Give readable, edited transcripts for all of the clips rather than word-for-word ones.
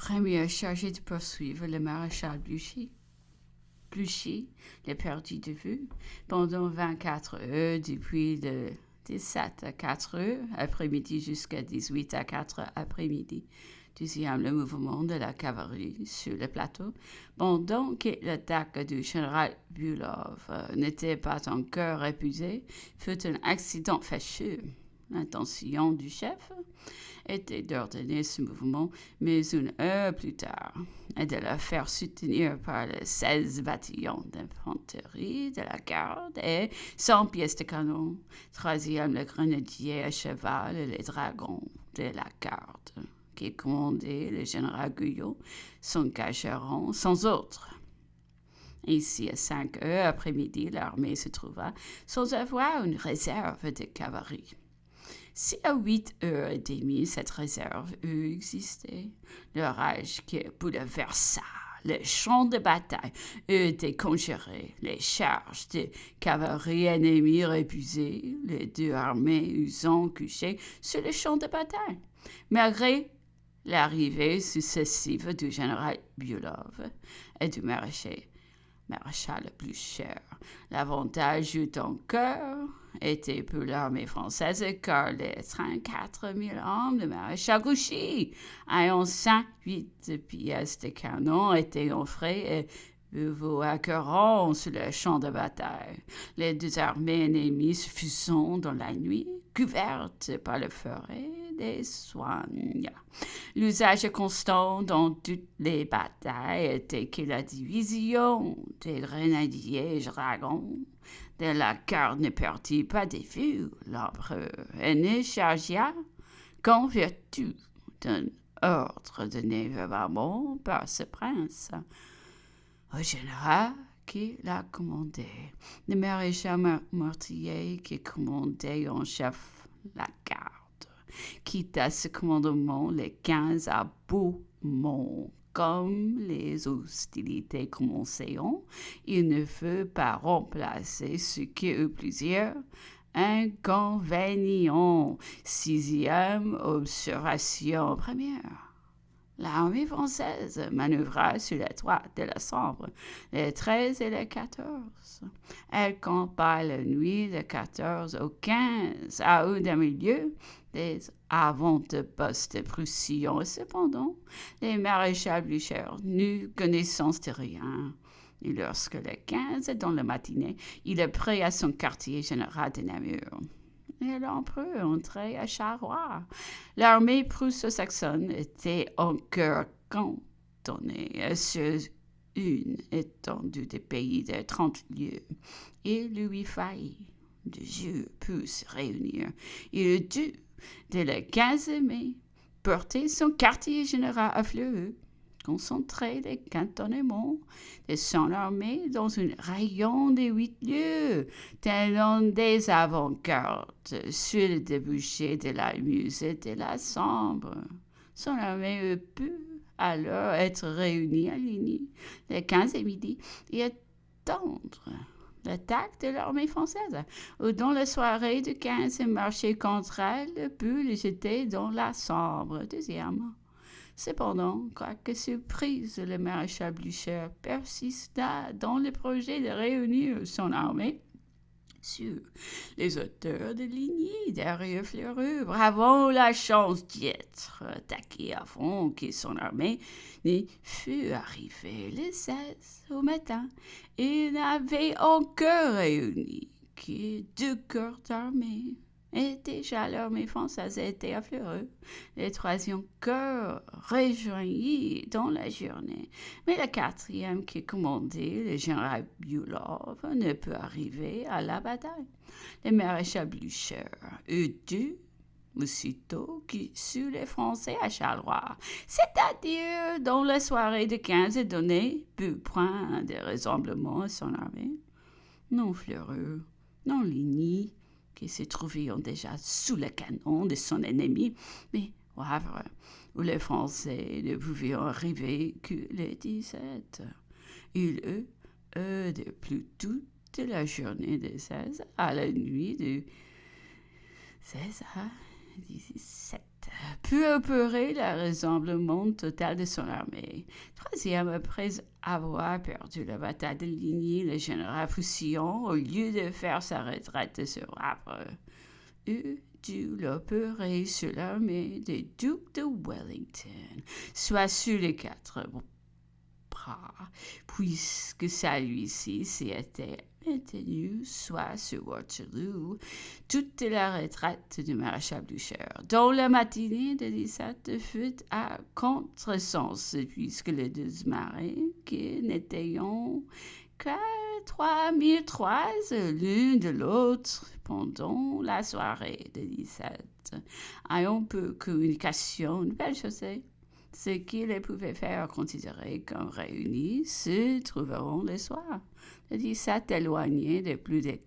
premier chargé de poursuivre le maréchal Bluchy l'est perdu de vue pendant 24 heures depuis le 17 à 4 heures après-midi jusqu'à 18 à 4 heures après-midi. Deuxième, le mouvement de la cavalerie sur le plateau. Pendant que l'attaque du général Bulov n'était pas encore épuisée, fut un accident fâcheux. L'intention du chef était d'ordonner ce mouvement, mais une heure plus tard, et de le faire soutenir par le 16 bataillon d'infanterie de la garde et 100 pièces de canon. Troisième, le grenadier à cheval et les dragons de la garde, qui commandaient le général Guyot, s'engagèrent sans autre. Ainsi, à 5 heures après-midi, l'armée se trouva sans avoir une réserve de cavalerie. Si à 8h30 cette réserve eût existé, l'orage qui bouleversa le champ de bataille eût été conjuré, les charges de cavalerie ennemie épuisées, les deux armées usant couchées sur le champ de bataille. Malgré l'arrivée successive du général Bulov et du maréchal Blücher, l'avantage eût encore été pour l'armée française, car les 34 000 hommes de maréchal Grouchy, ayant 108 pièces de canon, étaient en frais et acquérant sur le champ de bataille. Les deux armées ennemies se fusant dans la nuit, couvertes par la forêt des soignes. L'usage constant dans toutes les batailles était que la division des grenadiers dragons de la garde ne perdit pas de vue l'empereur et ne chargea qu'en vertu d'un ordre donné verbalement par ce prince au général qui l'a commandé, le maréchal Mortier qui commandait en chef la garde, quitta ce commandement le 15 à Beaumont. Comme les hostilités commençaient, il ne fut pas remplacé, ce qui eut plusieurs inconvénients. Sixième observation première. L'armée française manœuvra sur la droite de la Sambre les 13 et les 14. Elle campa la nuit du 14 au 15 à un demi-lieu des avant-postes prussiens. Cependant, les maréchal Blücher n'eut connaissance de rien. Et lorsque le 15, dans la matinée, il prit à son quartier général de Namur, et l'empereur entrait à Charleroi. L'armée prusso-saxonne était encore cantonnée sur une étendue de pays de 30 lieues. Il lui faillit 2 jours pour se réunir. Il dut, dès le 15 mai, porter son quartier général à Fleurus, concentrer les cantonnements de son armée dans un rayon de 8 lieues, tenant des avant-gardes sur le débouché de la Meuse et de la Sambre. Son armée eût pu alors être réunie à Ligny le 15 midi et attendre l'attaque de l'armée française, ou dans la soirée du 15 marcher contre elle, puis les jeter dans la Sambre. Deuxièmement, cependant, quoique surprise, le maréchal Blücher persista dans le projet de réunir son armée sur les hauteurs de Ligny, derrière Fleurus, bravant la chance d'y être attaqué avant que son armée n'y fût arrivée le 16 au matin. Il n'avait encore réuni que 2 corps d'armée. Et déjà l'armée française était à Fleurus. Le 3e corps rejoignit dans la journée. Mais le 4e qui commandait, le général Bulov, ne peut arriver à la bataille. Le maréchal Blücher eut dû, aussitôt qu'il sut les Français à Charleroi, c'est-à-dire dans la soirée de 15, donner peu point de rassemblement à son armée. Non Fleurus, non Ligny, qui se trouvaient déjà sous le canon de son ennemi, mais au Havre, où les Français ne pouvaient arriver que le 17. Il eut de plus toute la journée de 16 à la nuit du 16 à 17. put opérer le rassemblement total de son armée. Troisième, après avoir perdu la bataille de Ligny, le général Foussillon, au lieu de faire sa retraite sur Havre, eut dû l'opérer sur l'armée des ducs de Wellington, soit sur les 4 bras, puisque celui-ci s'y était maintenu, soit sur Waterloo, toute la retraite du maréchal Blucher, dont la matinée de 17 fut à contresens, puisque les 12 marins, qui n'étaient qu'à 3003 l'un de l'autre pendant la soirée de 17, ayant peu communication, une belle chaussée. Ce qu'ils pouvaient faire considérer comme réunis se trouveront le soir. Le 17 éloigné de plus de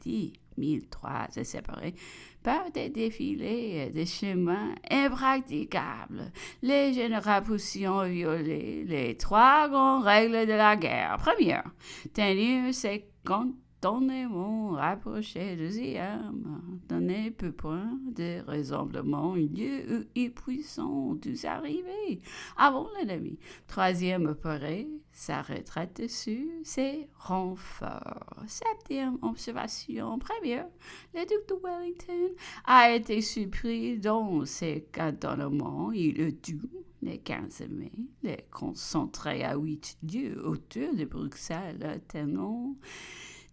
1003 séparés par des défilés de chemins impraticables. Les généraux Poussillon violaient les 3 grandes règles de la guerre. Première, tenir ses cantonnements rapprochés. Deuxième, donner peu point de rassemblement, lieu où ils puissent tous arriver avant l'ennemi. Troisième, opérer sa retraite sur ses renforts. Septième observation. Première, le duc de Wellington a été surpris dans ses cantonnements. Il a dû, le 15 mai, les concentrer à 8 lieues autour de Bruxelles, tenant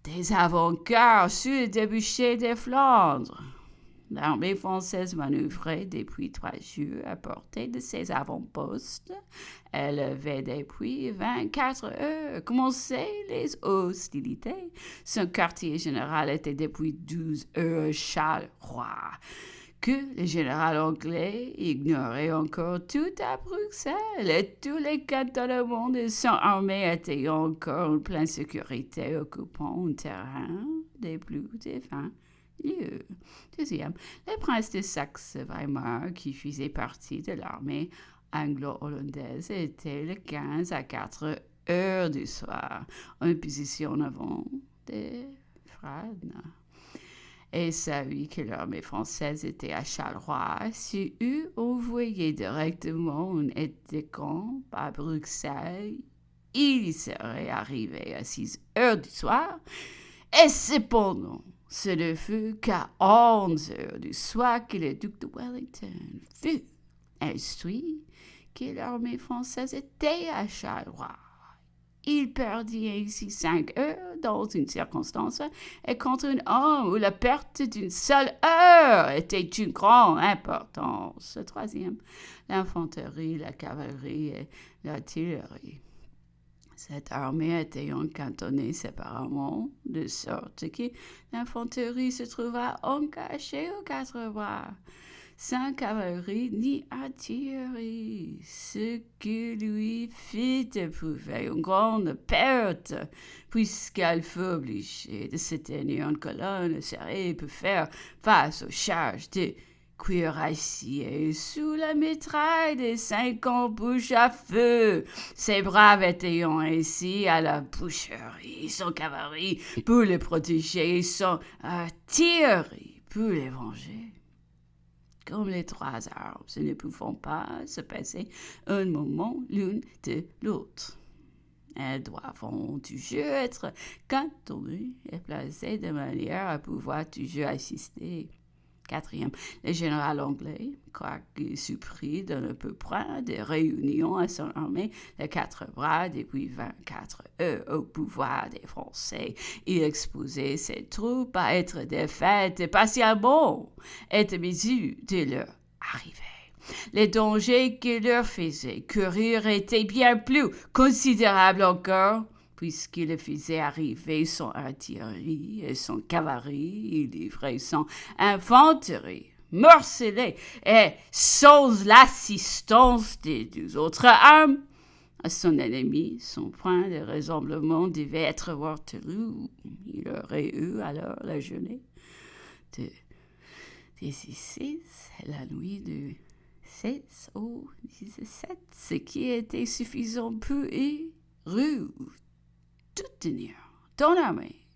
des avant-gardes sur le débouché des Flandres. L'armée française manœuvrait depuis 3 jours à portée de ses avant-postes. Elle avait depuis 24 heures commencé les hostilités. Son quartier général était depuis 12 heures Charleroi, que le général anglais ignorait encore tout à Bruxelles, et tous les cantonnements de son armée étaient encore en pleine sécurité, occupant un terrain de plus de 20 lieues. Deuxième, le prince de Saxe-Weimar, qui faisait partie de l'armée anglo-hollandaise, était le 15 à 4 heures du soir, en position avant de Frasne, et savait que l'armée française était à Charleroi. S'il eût envoyé directement un aide-de-camp à Bruxelles, il y serait arrivé à 6 heures du soir, et cependant, ce ne fut qu'à 11 heures du soir que le duc de Wellington fut instruit que l'armée française était à Charleroi. Il perdit ainsi 5 heures dans une circonstance et contre un homme où la perte d'une seule heure était d'une grande importance. Troisième, l'infanterie, la cavalerie et l'artillerie. Cette armée était cantonnée séparément, de sorte que l'infanterie se trouva engagée aux 4 bras, sans cavalerie ni artillerie, ce qui lui fit éprouver une grande perte, puisqu'elle fut obligée de se tenir en colonne serrée pour faire face aux charges de cuirassiers sous la mitraille des 50 bouches à feu. Ces braves étaient ainsi à la boucherie, son cavalerie pour les protéger, son artillerie pour les venger. Comme les 3 armes ne pouvant pas se passer un moment l'une de l'autre. Elles doivent toujours être cantonnées et placées de manière à pouvoir toujours assister. Quatrième, le général anglais, quoique surpris de ne peu près de réunion à son armée, les 4 bras depuis 24 heures au pouvoir des Français, il exposait ses troupes à être défaites patiemment et de mesure de leur arrivée. Les dangers qu'il leur faisait courir étaient bien plus considérables encore, puisqu'il faisait arriver son artillerie et son cavalerie, il livrait son infanterie, morcelée et sans l'assistance des 2 autres armes à son ennemi. Son point de rassemblement devait être Waterloo. Il aurait eu alors la journée de 16, la nuit du 16 au 17, ce qui était suffisant pour y tout tenir, ton armée,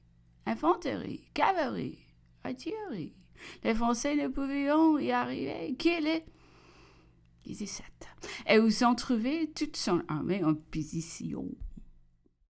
infanterie, cavalerie, artillerie. Les Français ne pouvaient y arriver que les 17. Et ils ont trouvé toute son armée en position.